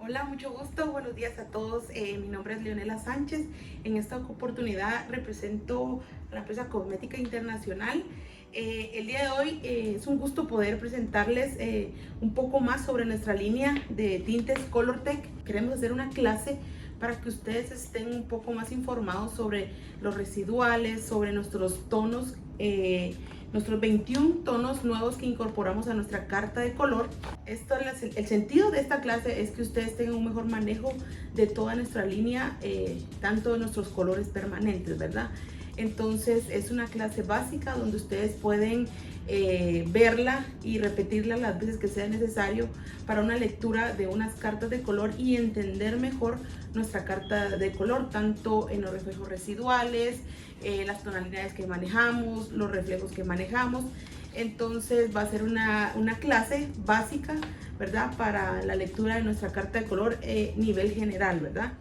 Hola, mucho gusto, buenos días a todos. Mi nombre es Leonela Sánchez. En esta oportunidad represento a la empresa Cosmética Internacional. El día de hoy es un gusto poder presentarles un poco más sobre nuestra línea de tintes Colortec. Queremos hacer una clase para que ustedes estén un poco más informados sobre los residuales, sobre nuestros tonos, nuestros 21 tonos nuevos que incorporamos a nuestra carta de color. El sentido de esta clase es que ustedes tengan un mejor manejo de toda nuestra línea, tanto de nuestros colores permanentes, ¿verdad? Entonces es una clase básica donde ustedes pueden verla y repetirla las veces que sea necesario para una lectura de unas cartas de color y entender mejor nuestra carta de color, tanto en los reflejos residuales, las tonalidades que manejamos, los reflejos que manejamos. Entonces va a ser una clase básica, ¿verdad? Para la lectura de nuestra carta de color nivel general, ¿verdad?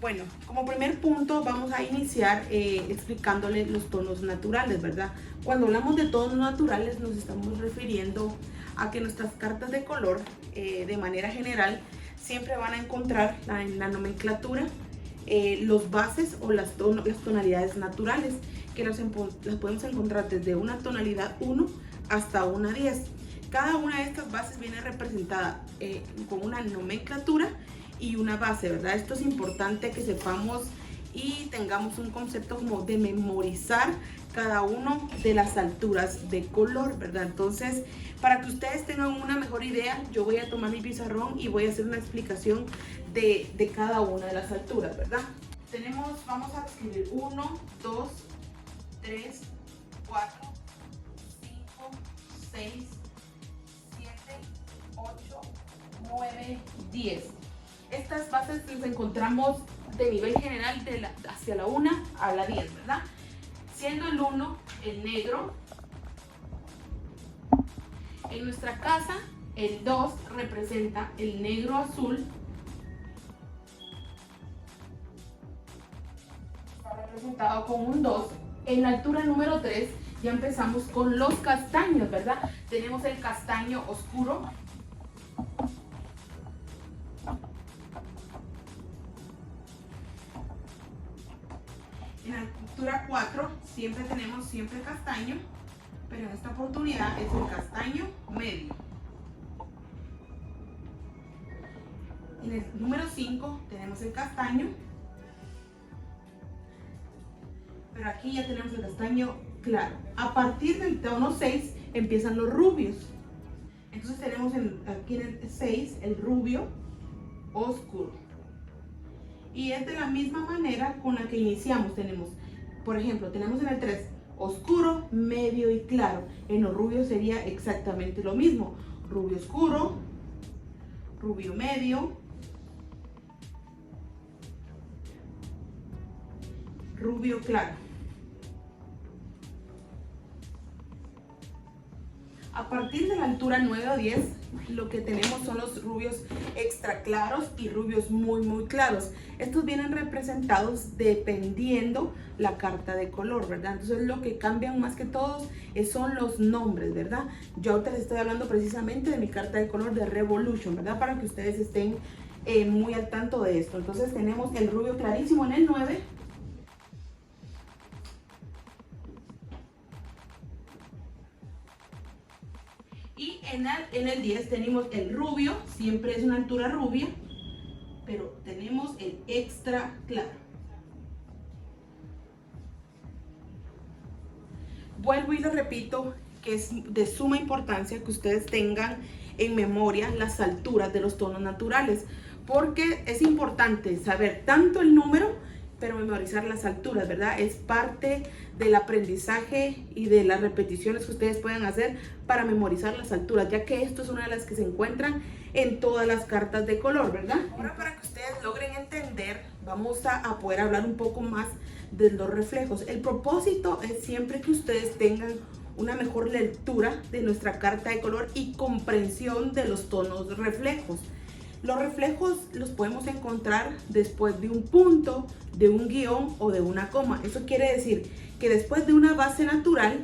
Bueno, como primer punto vamos a iniciar explicándole los tonos naturales, ¿verdad? Cuando hablamos de tonos naturales nos estamos refiriendo a que nuestras cartas de color, de manera general, siempre van a encontrar en la nomenclatura los bases o las tonalidades naturales, que las podemos encontrar desde una tonalidad 1 hasta una 10. Cada una de estas bases viene representada con una nomenclatura y una base, ¿verdad? Esto es importante que sepamos y tengamos un concepto como de memorizar cada uno de las alturas de color, ¿verdad? Entonces, para que ustedes tengan una mejor idea, yo voy a tomar mi pizarrón y voy a hacer una explicación de cada una de las alturas, ¿verdad? Vamos a escribir 1, 2, 3, 4, 5, 6, 7, 8, 9, 10. Estas bases las encontramos de nivel general hacia la 1 a la 10, ¿verdad? Siendo el 1 el negro. En nuestra casa, el 2 representa el negro azul. Está representado con un 2. En la altura número 3 ya empezamos con los castaños, ¿verdad? Tenemos el castaño oscuro. En la altura 4 siempre tenemos castaño, pero en esta oportunidad es el castaño medio. En el número 5 tenemos el castaño, pero aquí ya tenemos el castaño claro. A partir del tono 6 empiezan los rubios. Entonces tenemos aquí en el 6 el rubio oscuro. Y es de la misma manera con la que iniciamos. Tenemos, por ejemplo, tenemos en el 3 oscuro, medio y claro. En los rubios sería exactamente lo mismo. Rubio oscuro, rubio medio, rubio claro. A partir de la altura 9 o 10, lo que tenemos son los rubios extra claros y rubios muy claros. Estos vienen representados dependiendo la carta de color, ¿verdad? Entonces lo que cambian más que todos son los nombres, ¿verdad? Yo ahorita les estoy hablando precisamente de mi carta de color de Revolution, ¿verdad? Para que ustedes estén muy al tanto de esto. Entonces tenemos el rubio clarísimo en el 9. Y en el 10 tenemos el rubio, siempre es una altura rubia, pero tenemos el extra claro. Vuelvo y lo repito, que es de suma importancia que ustedes tengan en memoria las alturas de los tonos naturales, porque es importante saber tanto el número, pero memorizar las alturas, ¿verdad? Es parte del aprendizaje y de las repeticiones que ustedes pueden hacer para memorizar las alturas, ya que esto es una de las que se encuentran en todas las cartas de color, ¿verdad? Ahora, para que ustedes logren entender, vamos a poder hablar un poco más de los reflejos. El propósito es siempre que ustedes tengan una mejor lectura de nuestra carta de color y comprensión de los tonos reflejos. Los reflejos los podemos encontrar después de un punto, de un guión o de una coma. Eso quiere decir que después de una base natural,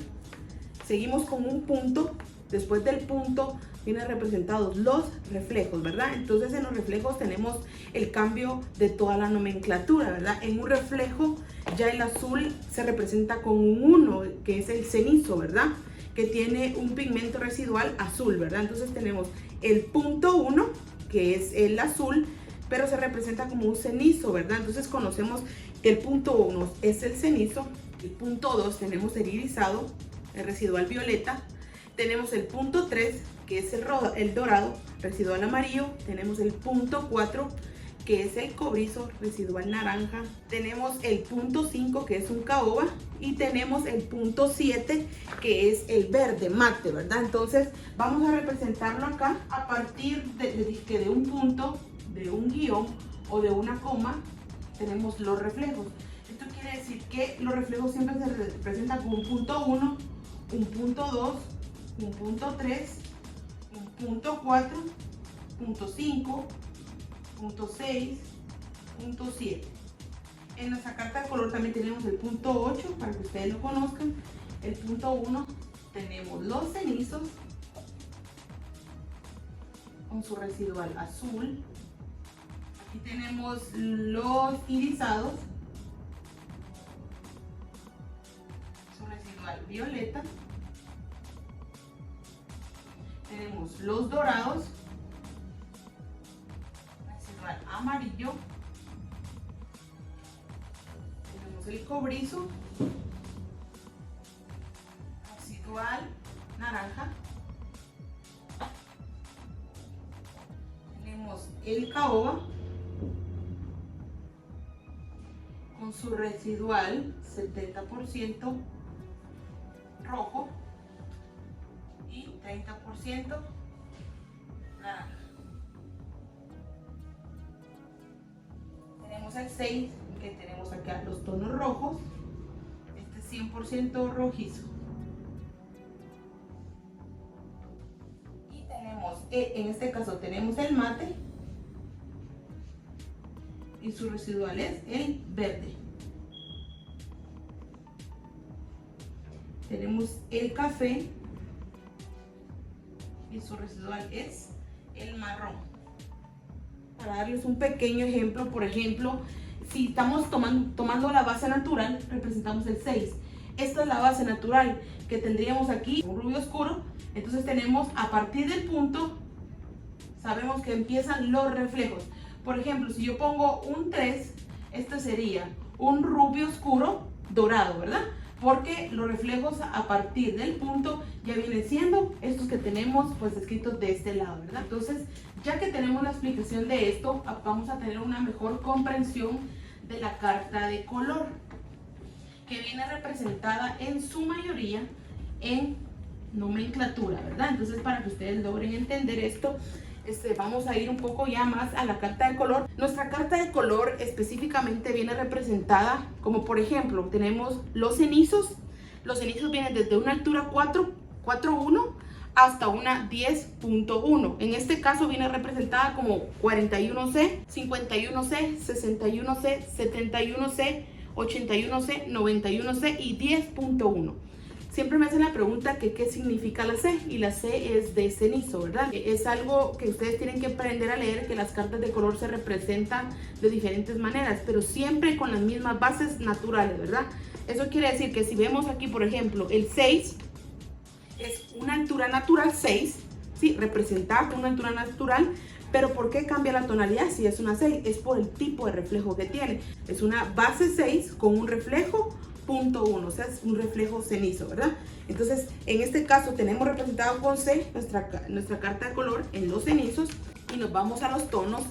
seguimos con un punto después del punto vienen representados los reflejos, ¿verdad? Entonces en los reflejos tenemos el cambio de toda la nomenclatura, ¿verdad? En un reflejo ya el azul se representa con un 1, que es el cenizo, ¿verdad? Que tiene un pigmento residual azul, ¿verdad? Entonces tenemos el punto 1, que es el azul, pero se representa como un cenizo, ¿verdad? Entonces conocemos que el punto 1 es el cenizo, el punto 2 tenemos el irisado, el residual violeta, tenemos el punto 3, que es el dorado, residual amarillo, tenemos el punto 4, que es el cobrizo, residual naranja, tenemos el punto 5, que es un caoba, y tenemos el punto 7, que es el verde mate, ¿verdad? Entonces vamos a representarlo acá a partir de un punto, de un guión o de una coma. Tenemos los reflejos. Esto quiere decir que los reflejos siempre se representan con un punto 1, un punto 2, un punto 3, un punto 4, punto 5, punto 6, punto 7. En nuestra carta de color también tenemos el punto 8, para que ustedes lo conozcan. El punto 1 tenemos los cenizos con su residual azul. Aquí tenemos los irisados, su residual violeta. Tenemos los dorados, residual amarillo. Tenemos el cobrizo, residual naranja. Tenemos el caoba con su residual 70% rojo y 30% naranja. Tenemos el 6, que tenemos acá los tonos rojos, este 100% rojizo. Y tenemos, en este caso tenemos el mate, y su residual es el verde. Tenemos el café y su residual es el marrón. Para darles un pequeño ejemplo, por ejemplo, si estamos tomando la base natural, representamos el 6. Esta es la base natural que tendríamos aquí, un rubio oscuro. Entonces tenemos, a partir del punto, sabemos que empiezan los reflejos. Por ejemplo, si yo pongo un 3, este sería un rubio oscuro dorado, ¿verdad? Porque los reflejos a partir del punto ya vienen siendo estos que tenemos pues escritos de este lado, ¿verdad? Entonces, ya que tenemos la explicación de esto, vamos a tener una mejor comprensión de la carta de color, que viene representada en su mayoría en nomenclatura, ¿verdad? Entonces, para que ustedes logren entender esto, vamos a ir un poco ya más a la carta de color. Nuestra carta de color específicamente viene representada como, por ejemplo, tenemos los cenizos. Los cenizos vienen desde una altura 4.1 hasta una 10.1. En este caso viene representada como 41C, 51C, 61C, 71C, 81C, 91C y 10.1. Siempre me hacen la pregunta que qué significa la C, y la C es de cenizo, ¿verdad? Es algo que ustedes tienen que aprender a leer, que las cartas de color se representan de diferentes maneras, pero siempre con las mismas bases naturales, ¿verdad? Eso quiere decir que si vemos aquí, por ejemplo, el 6 es una altura natural 6, ¿sí? Representada con una altura natural, pero ¿por qué cambia la tonalidad si es una 6? Es por el tipo de reflejo que tiene. Es una base 6 con un reflejo .1, o sea, es un reflejo cenizo, ¿verdad? Entonces, en este caso tenemos representado con C nuestra carta de color en los cenizos, y nos vamos a los tonos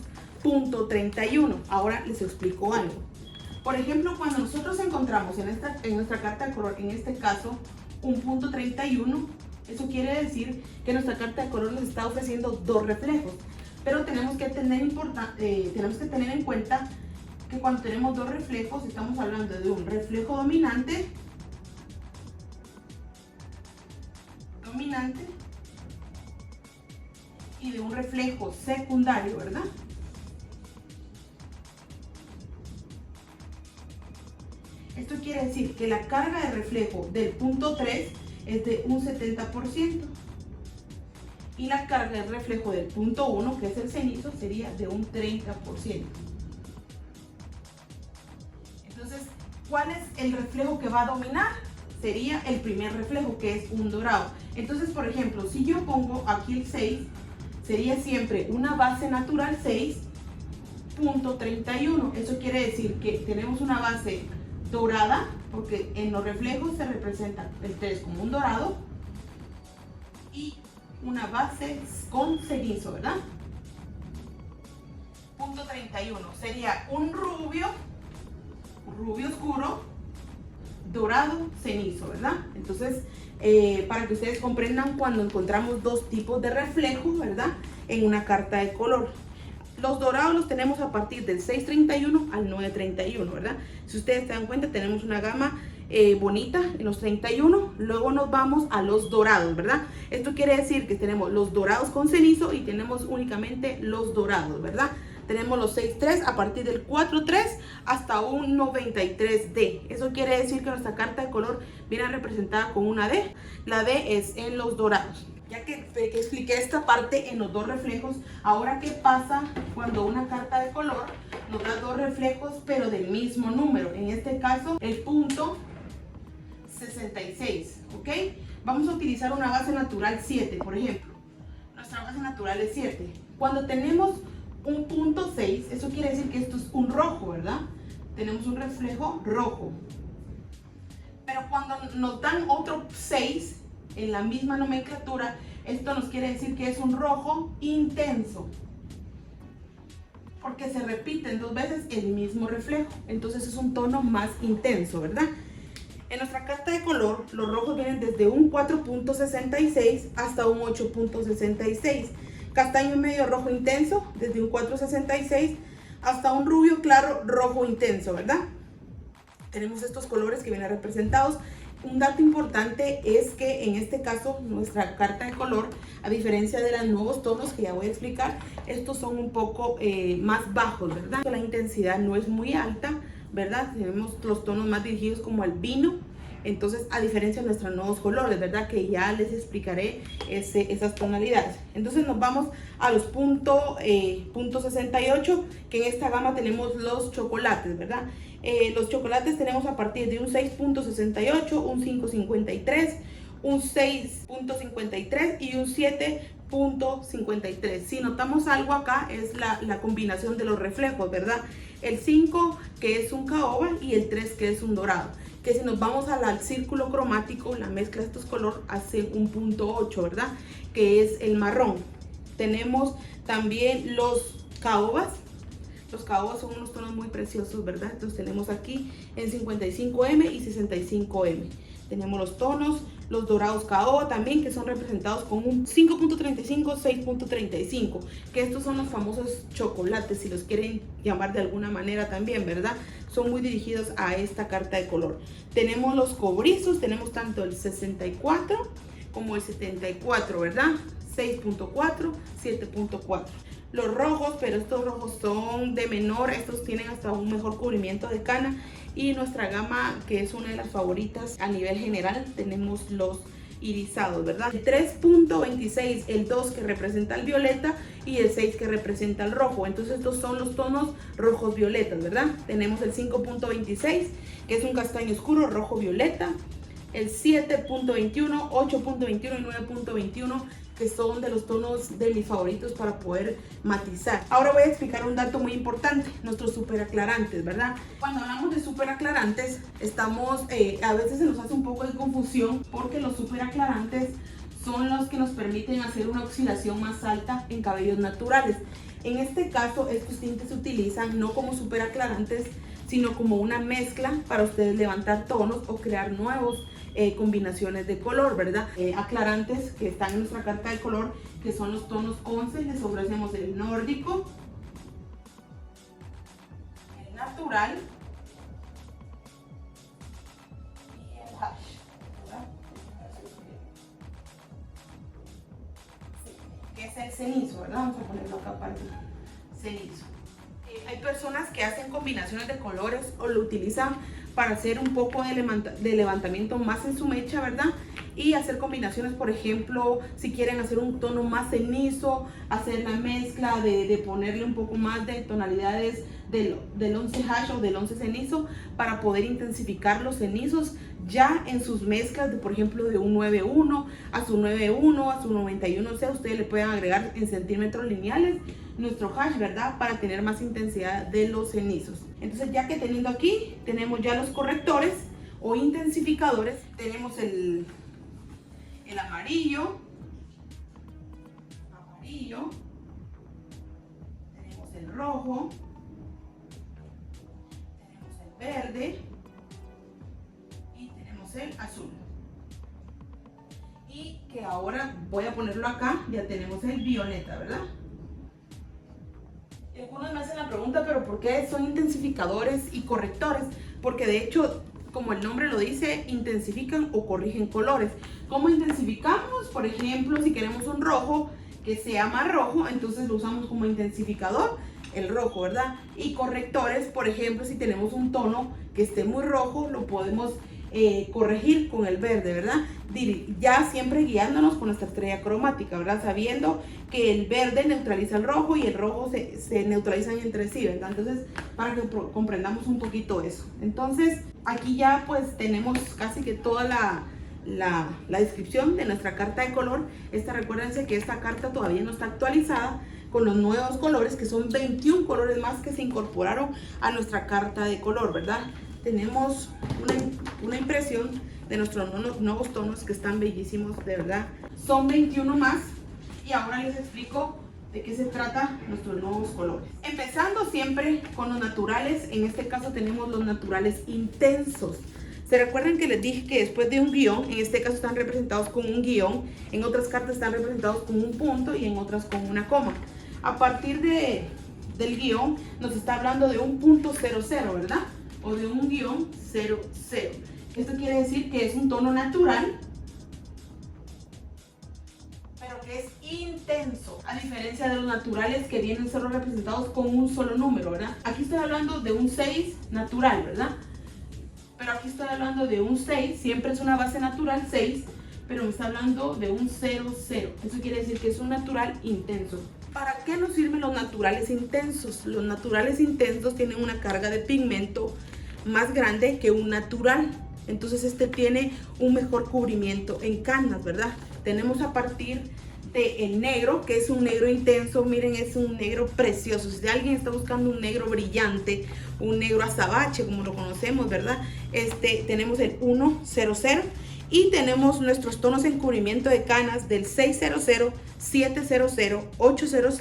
.31. Ahora les explico algo. Por ejemplo, cuando nosotros encontramos en nuestra carta de color, en este caso, un .31, eso quiere decir que nuestra carta de color nos está ofreciendo dos reflejos. Pero tenemos que tener en cuenta que cuando tenemos dos reflejos, estamos hablando de un reflejo dominante y de un reflejo secundario, ¿verdad? Esto quiere decir que la carga de reflejo del punto 3 es de un 70%. y la carga de reflejo del punto 1, que es el cenizo, sería de un 30%. Entonces, ¿cuál es el reflejo que va a dominar? Sería el primer reflejo, que es un dorado. Entonces, por ejemplo, si yo pongo aquí el 6, sería siempre una base natural 6.31. Eso quiere decir que tenemos una base dorada, porque en los reflejos se representa el 3 como un dorado, y una base con cenizo, ¿verdad? Punto 31 sería un rubio oscuro, dorado, cenizo, ¿verdad? Entonces, para que ustedes comprendan cuando encontramos dos tipos de reflejo, ¿verdad? En una carta de color. Los dorados los tenemos a partir del 631 al 931, ¿verdad? Si ustedes se dan cuenta, tenemos una gama bonita en los 31, luego nos vamos a los dorados, ¿verdad? Esto quiere decir que tenemos los dorados con cenizo y tenemos únicamente los dorados, ¿verdad? Tenemos los 6.3 a partir del 4.3 hasta un 93D. Eso quiere decir que nuestra carta de color viene representada con una D. La D es en los dorados. Ya que expliqué esta parte en los dos reflejos, ahora ¿qué pasa cuando una carta de color nos da dos reflejos pero del mismo número? En este caso, el punto 66, ¿ok? Vamos a utilizar una base natural 7, por ejemplo. Nuestra base natural es 7. Cuando tenemos un punto 6, eso quiere decir que esto es un rojo, ¿verdad? Tenemos un reflejo rojo. Pero cuando nos dan otro 6 en la misma nomenclatura, esto nos quiere decir que es un rojo intenso, porque se repiten dos veces el mismo reflejo, entonces es un tono más intenso, ¿verdad? En nuestra carta de color, los rojos vienen desde un 4.66 hasta un 8.66. Castaño medio rojo intenso, desde un 4.66 hasta un rubio claro rojo intenso, ¿verdad? Tenemos estos colores que vienen representados. Un dato importante es que en este caso nuestra carta de color, a diferencia de los nuevos tonos que ya voy a explicar, estos son un poco más bajos, ¿verdad? La intensidad no es muy alta, ¿verdad? Tenemos los tonos más dirigidos como al vino. Entonces, a diferencia de nuestros nuevos colores, ¿verdad? Que ya les explicaré esas tonalidades. Entonces nos vamos a los punto 68, que en esta gama tenemos los chocolates, ¿verdad? Los chocolates tenemos a partir de un 6.68, un 5.53, un 6.53 y un 7.53. Si notamos algo acá es la combinación de los reflejos, ¿verdad? El 5 que es un caoba y el 3 que es un dorado. Que si nos vamos al círculo cromático, la mezcla de estos colores hace un punto 8, ¿verdad? Que es el marrón. Tenemos también los caobas. Los caobas son unos tonos muy preciosos, ¿verdad? Entonces tenemos aquí en 55M y 65M. Tenemos los tonos, los dorados caoba también, que son representados con un 5.35, 6.35, que estos son los famosos chocolates, si los quieren llamar de alguna manera también, ¿verdad? Son muy dirigidos a esta carta de color. Tenemos los cobrizos, tenemos tanto el 64 como el 74, ¿verdad? 6.4, 7.4. Los rojos, pero estos rojos son de menor, estos tienen hasta un mejor cubrimiento de cana. Y nuestra gama, que es una de las favoritas a nivel general, tenemos los irisados, ¿verdad? El 3.26, el 2 que representa el violeta y el 6 que representa el rojo. Entonces estos son los tonos rojos violetas, ¿verdad? Tenemos el 5.26, que es un castaño oscuro rojo violeta. El 7.21, 8.21 y 9.21, que son de los tonos de mis favoritos para poder matizar. Ahora voy a explicar un dato muy importante, nuestros super aclarantes, ¿verdad? Cuando hablamos de super aclarantes, a veces se nos hace un poco de confusión porque los super aclarantes son los que nos permiten hacer una oxidación más alta en cabellos naturales. En este caso, estos tintes se utilizan no como super aclarantes, sino como una mezcla para ustedes levantar tonos o crear nuevos combinaciones de color, ¿verdad? Aclarantes que están en nuestra carta de color, que son los tonos 11, les ofrecemos el nórdico, el natural y el hash, ¿verdad? Sí, que es el cenizo, ¿verdad? Vamos a ponerlo acá para el cenizo. Hay personas que hacen combinaciones de colores o lo utilizan para hacer un poco de levantamiento más en su mecha, ¿verdad? y hacer combinaciones, por ejemplo, si quieren hacer un tono más cenizo, hacer la mezcla de ponerle un poco más de tonalidades del 11 hash o del 11 cenizo para poder intensificar los cenizos ya en sus mezclas, por ejemplo, de un 9.1 a su 9.1 a su 91, o sea, ustedes le pueden agregar en centímetros lineales nuestro hash, ¿verdad? Para tener más intensidad de los cenizos. Entonces, ya que teniendo aquí, tenemos ya los correctores o intensificadores. Tenemos el amarillo, tenemos el rojo, tenemos el verde y tenemos el azul. Y que ahora voy a ponerlo acá, ya tenemos el violeta, ¿verdad? Y algunos me hacen la pregunta, pero ¿por qué son intensificadores y correctores? Porque de hecho, como el nombre lo dice, intensifican o corrigen colores. ¿Cómo intensificamos? Por ejemplo, si queremos un rojo que sea más rojo, entonces lo usamos como intensificador, el rojo, ¿verdad? Y correctores, por ejemplo, si tenemos un tono que esté muy rojo, lo podemos corregir con el verde, ¿verdad? Ya siempre guiándonos con nuestra estrella cromática, ¿verdad? Sabiendo que el verde neutraliza el rojo y el rojo se neutralizan entre sí, ¿verdad? Entonces, para que comprendamos un poquito eso. Entonces, aquí ya pues tenemos casi que toda la descripción de nuestra carta de color. Recuérdense que esta carta todavía no está actualizada con los nuevos colores, que son 21 colores más que se incorporaron a nuestra carta de color, ¿verdad? Tenemos una impresión de nuestros nuevos tonos que están bellísimos, de verdad. Son 21 más y ahora les explico de qué se trata nuestros nuevos colores. Empezando siempre con los naturales, en este caso tenemos los naturales intensos. ¿Se recuerdan que les dije que después de un guión, en este caso están representados con un guión, en otras cartas están representados con un punto y en otras con una coma? A partir del guión nos está hablando de un punto 00, ¿verdad? O de un guión 00. Esto quiere decir que es un tono natural, pero que es intenso, a diferencia de los naturales que vienen solo representados con un solo número, ¿verdad? Aquí estoy hablando de un 6 natural, ¿verdad? Pero aquí estoy hablando de un 6, siempre es una base natural 6, pero me está hablando de un 00. Eso quiere decir que es un natural intenso. ¿Para qué nos sirven los naturales intensos? Los naturales intensos tienen una carga de pigmento más grande que un natural. Entonces este tiene un mejor cubrimiento en canas, ¿verdad? Tenemos a partir del negro, que es un negro intenso. Miren, es un negro precioso. Si alguien está buscando un negro brillante, un negro azabache, como lo conocemos, ¿verdad? Tenemos el 100 y tenemos nuestros tonos en cubrimiento de canas del 600, 700, 800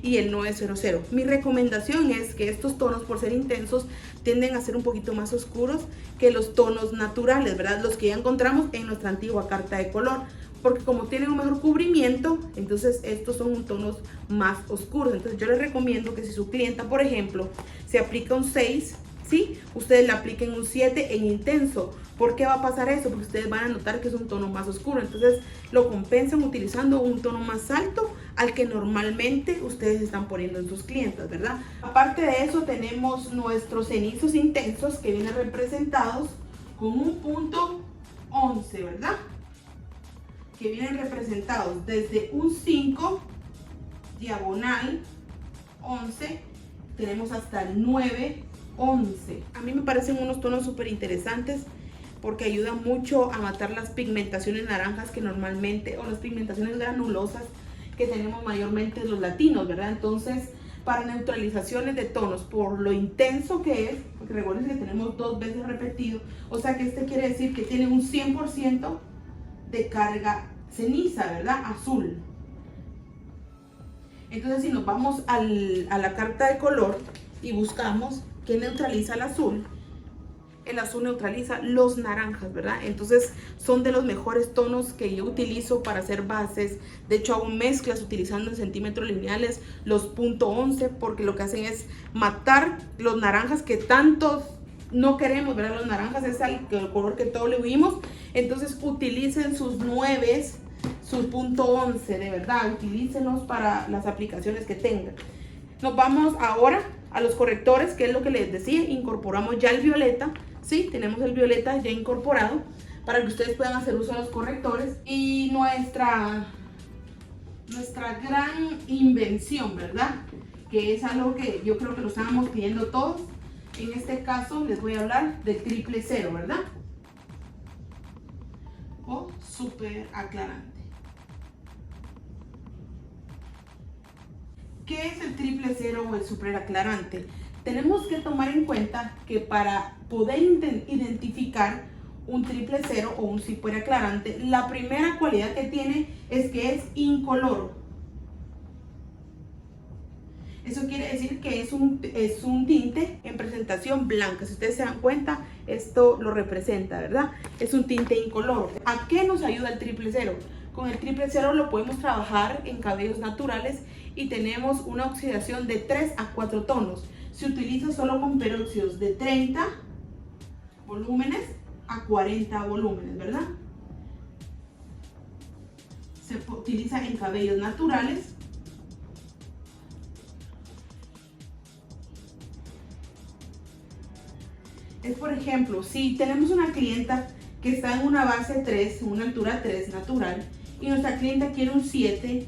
y el 900. Mi recomendación es que estos tonos, por ser intensos, tienden a ser un poquito más oscuros que los tonos naturales, ¿verdad? Los que ya encontramos en nuestra antigua carta de color. Porque como tienen un mejor cubrimiento, entonces estos son tonos más oscuros. Entonces yo les recomiendo que si su clienta, por ejemplo, se aplica un 6, ¿sí? Ustedes le apliquen un 7 en intenso. ¿Por qué va a pasar eso? Porque ustedes van a notar que es un tono más oscuro. Entonces lo compensan utilizando un tono más alto al que normalmente ustedes están poniendo en sus clientas, ¿verdad? Aparte de eso, tenemos nuestros cenizos intensos que vienen representados con un punto 11, ¿verdad? Que vienen representados desde un 5, diagonal 11, tenemos hasta el 9, 11. A mí me parecen unos tonos súper interesantes porque ayudan mucho a matar las pigmentaciones naranjas que normalmente, o las pigmentaciones granulosas que tenemos mayormente los latinos, ¿verdad? Entonces, para neutralizaciones de tonos, por lo intenso que es, porque recuerden que tenemos 2 veces repetido, o sea que quiere decir que tiene un 100% de carga ceniza, ¿verdad? Azul. Entonces, si nos vamos a la carta de color y buscamos qué neutraliza el azul neutraliza los naranjas, ¿verdad? Entonces son de los mejores tonos que yo utilizo para hacer bases. De hecho, hago mezclas utilizando en centímetros lineales los .11, porque lo que hacen es matar los naranjas que tantos no queremos, ¿verdad? Los naranjas es el color que todos le huimos. Entonces utilicen sus 9, sus .11, de verdad, utilícenlos para las aplicaciones que tengan. Nos vamos ahora a los correctores, que es lo que les decía, incorporamos ya el violeta, ¿sí? Tenemos el violeta ya incorporado para que ustedes puedan hacer uso de los correctores. Y nuestra gran invención, ¿verdad? Que es algo que yo creo que lo estábamos pidiendo todos. En este caso les voy a hablar del triple cero, ¿verdad? O súper aclarante. ¿Qué es el triple cero o el súper aclarante? Tenemos que tomar en cuenta que para poder identificar un triple cero o un súper aclarante, la primera cualidad que tiene es que es incoloro. Eso quiere decir que es un tinte en presentación blanca. Si ustedes se dan cuenta, esto lo representa, ¿verdad? Es un tinte incoloro. ¿A qué nos ayuda el triple cero? Con el triple cero lo podemos trabajar en cabellos naturales y tenemos una oxidación de 3 a 4 tonos. Se utiliza solo con peróxidos de 30 volúmenes a 40 volúmenes, ¿verdad? Se utiliza en cabellos naturales. Es, por ejemplo, si tenemos una clienta que está en una base 3, una altura 3 natural, y nuestra clienta quiere un 7,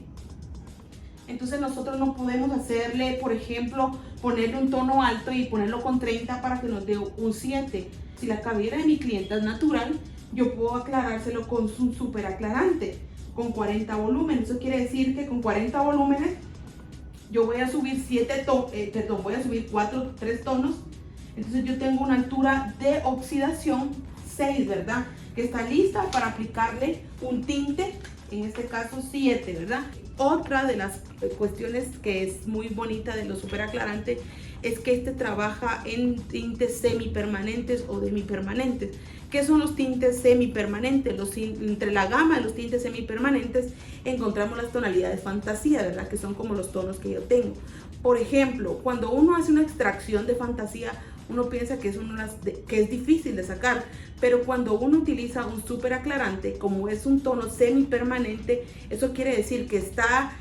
entonces nosotros no podemos hacerle, por ejemplo, ponerle un tono alto y ponerlo con 30 para que nos dé un 7. Si la cabellera de mi clienta es natural, yo puedo aclarárselo con un súper aclarante, con 40 volúmenes. Eso quiere decir que con 40 volúmenes yo voy a subir 3 tonos. Entonces yo tengo una altura de oxidación 6, ¿verdad? Que está lista para aplicarle un tinte, en este caso 7, ¿verdad? Otra de las cuestiones que es muy bonita de lo súper aclarante es que este trabaja en tintes semipermanentes o demipermanentes. ¿Qué son los tintes semipermanentes? Entre la gama de los tintes semipermanentes encontramos las tonalidades fantasía, ¿verdad? Que son como los tonos que yo tengo. Por ejemplo, cuando uno hace una extracción de fantasía, uno piensa que es difícil de sacar, pero cuando uno utiliza un súper aclarante, como es un tono semipermanente, eso quiere decir que está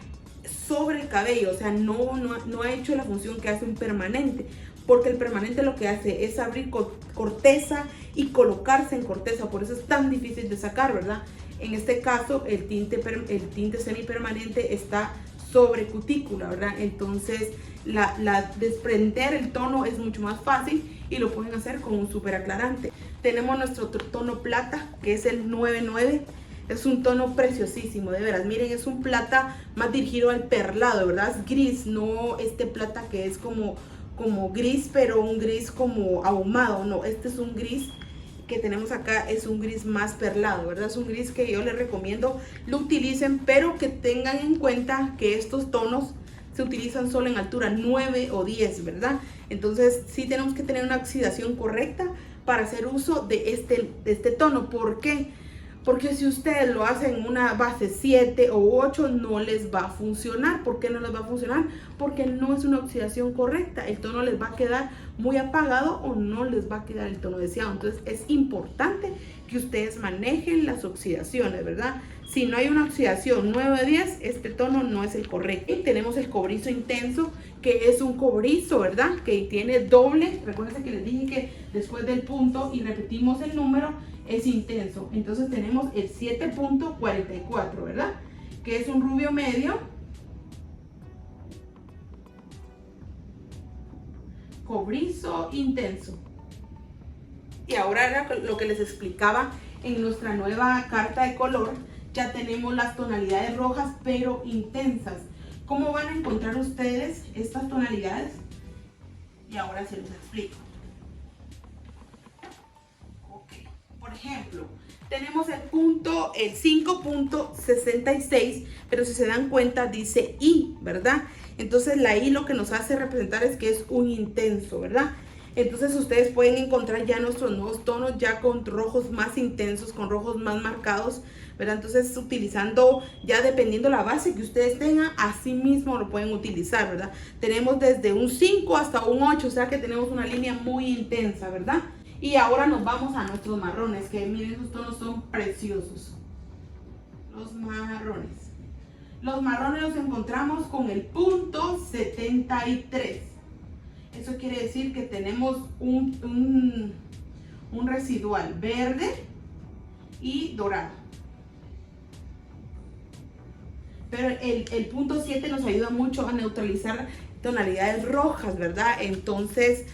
sobre el cabello, o sea, no ha hecho la función que hace un permanente, porque el permanente lo que hace es abrir corteza y colocarse en corteza, por eso es tan difícil de sacar, ¿verdad? En este caso, el tinte semipermanente está sobre cutícula, ¿verdad? Entonces, desprender el tono es mucho más fácil y lo pueden hacer con un súper aclarante. Tenemos nuestro tono plata, que es el 99. Es un tono preciosísimo, de veras. Miren, es un plata más dirigido al perlado, ¿verdad? Es gris, no este plata que es como gris, pero un gris como ahumado. No, este es un gris que tenemos acá, es un gris más perlado, ¿verdad? Es un gris que yo les recomiendo lo utilicen, pero que tengan en cuenta que estos tonos se utilizan solo en altura 9 o 10, ¿verdad? Entonces sí tenemos que tener una oxidación correcta para hacer uso de este tono. ¿Por qué? Porque si ustedes lo hacen en una base 7 o 8 no les va a funcionar. ¿Por qué no les va a funcionar? Porque no es una oxidación correcta. El tono les va a quedar muy apagado o no les va a quedar el tono deseado. Entonces es importante que ustedes manejen las oxidaciones, ¿verdad? Si no hay una oxidación 9 o 10, este tono no es el correcto. Y tenemos el cobrizo intenso, que es un cobrizo, ¿verdad? Que tiene doble. Recuerden que les dije que después del punto y repetimos el número, es intenso. Entonces tenemos el 7.44, ¿verdad? Que es un rubio medio. Cobrizo intenso. Y ahora era lo que les explicaba en nuestra nueva carta de color. Ya tenemos las tonalidades rojas, pero intensas. ¿Cómo van a encontrar ustedes estas tonalidades? Y ahora se los explico. Por ejemplo, tenemos el 5.66, pero si se dan cuenta dice I, ¿verdad? Entonces la I lo que nos hace representar es que es un intenso, ¿verdad? Entonces ustedes pueden encontrar ya nuestros nuevos tonos ya con rojos más intensos, con rojos más marcados, ¿verdad? Entonces utilizando, ya dependiendo la base que ustedes tengan, así mismo lo pueden utilizar, ¿verdad? Tenemos desde un 5 hasta un 8, o sea que tenemos una línea muy intensa, ¿verdad? Y ahora nos vamos a nuestros marrones, que miren, sus tonos son preciosos. Los marrones. Los marrones los encontramos con el punto 73. Eso quiere decir que tenemos un residual verde y dorado. Pero el punto 7 nos ayuda mucho a neutralizar tonalidades rojas, ¿verdad? Entonces,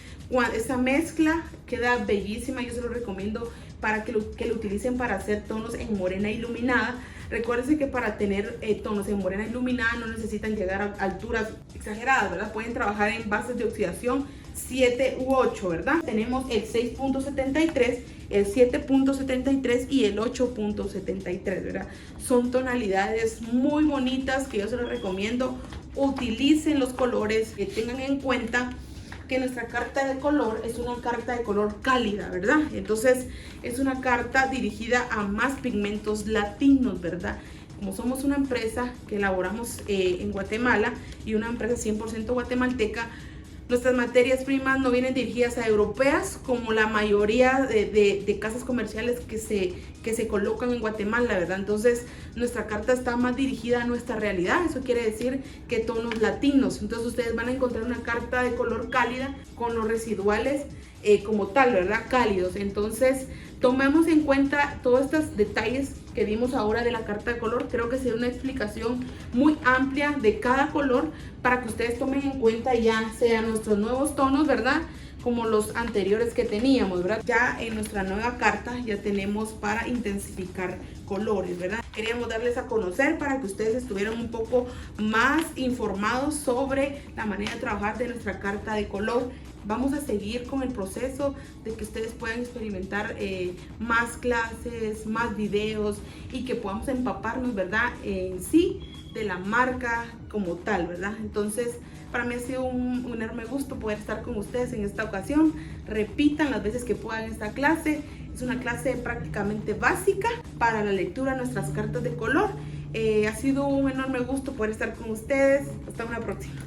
esta mezcla queda bellísima. Yo se lo recomiendo para que lo utilicen para hacer tonos en morena iluminada. Recuérdense que para tener tonos en morena iluminada no necesitan llegar a alturas exageradas, ¿verdad? Pueden trabajar en bases de oxidación 7 u 8, ¿verdad? Tenemos el 6.73, el 7.73 y el 8.73, ¿verdad? Son tonalidades muy bonitas que yo se los recomiendo. Utilicen los colores, que tengan en cuenta que nuestra carta de color es una carta de color cálida, ¿verdad? Entonces es una carta dirigida a más pigmentos latinos, ¿verdad? Como somos una empresa que elaboramos en Guatemala y una empresa 100% guatemalteca, nuestras materias primas no vienen dirigidas a europeas como la mayoría de casas comerciales que se colocan en Guatemala, ¿verdad? Entonces nuestra carta está más dirigida a nuestra realidad. Eso quiere decir que tonos latinos. Entonces ustedes van a encontrar una carta de color cálida con los residuales como tal, ¿verdad? Cálidos. Entonces tomemos en cuenta todos estos detalles que vimos ahora de la carta de color. Creo que será una explicación muy amplia de cada color para que ustedes tomen en cuenta ya sean nuestros nuevos tonos, ¿verdad? Como los anteriores que teníamos, ¿verdad? Ya en nuestra nueva carta ya tenemos para intensificar colores, ¿verdad? Queríamos darles a conocer para que ustedes estuvieran un poco más informados sobre la manera de trabajar de nuestra carta de color. Vamos a seguir con el proceso de que ustedes puedan experimentar más clases, más videos y que podamos empaparnos, ¿verdad? En sí de la marca como tal, ¿verdad? Entonces, para mí ha sido un enorme gusto poder estar con ustedes en esta ocasión. Repitan las veces que puedan esta clase. Es una clase prácticamente básica para la lectura de nuestras cartas de color. Ha sido un enorme gusto poder estar con ustedes. Hasta una próxima.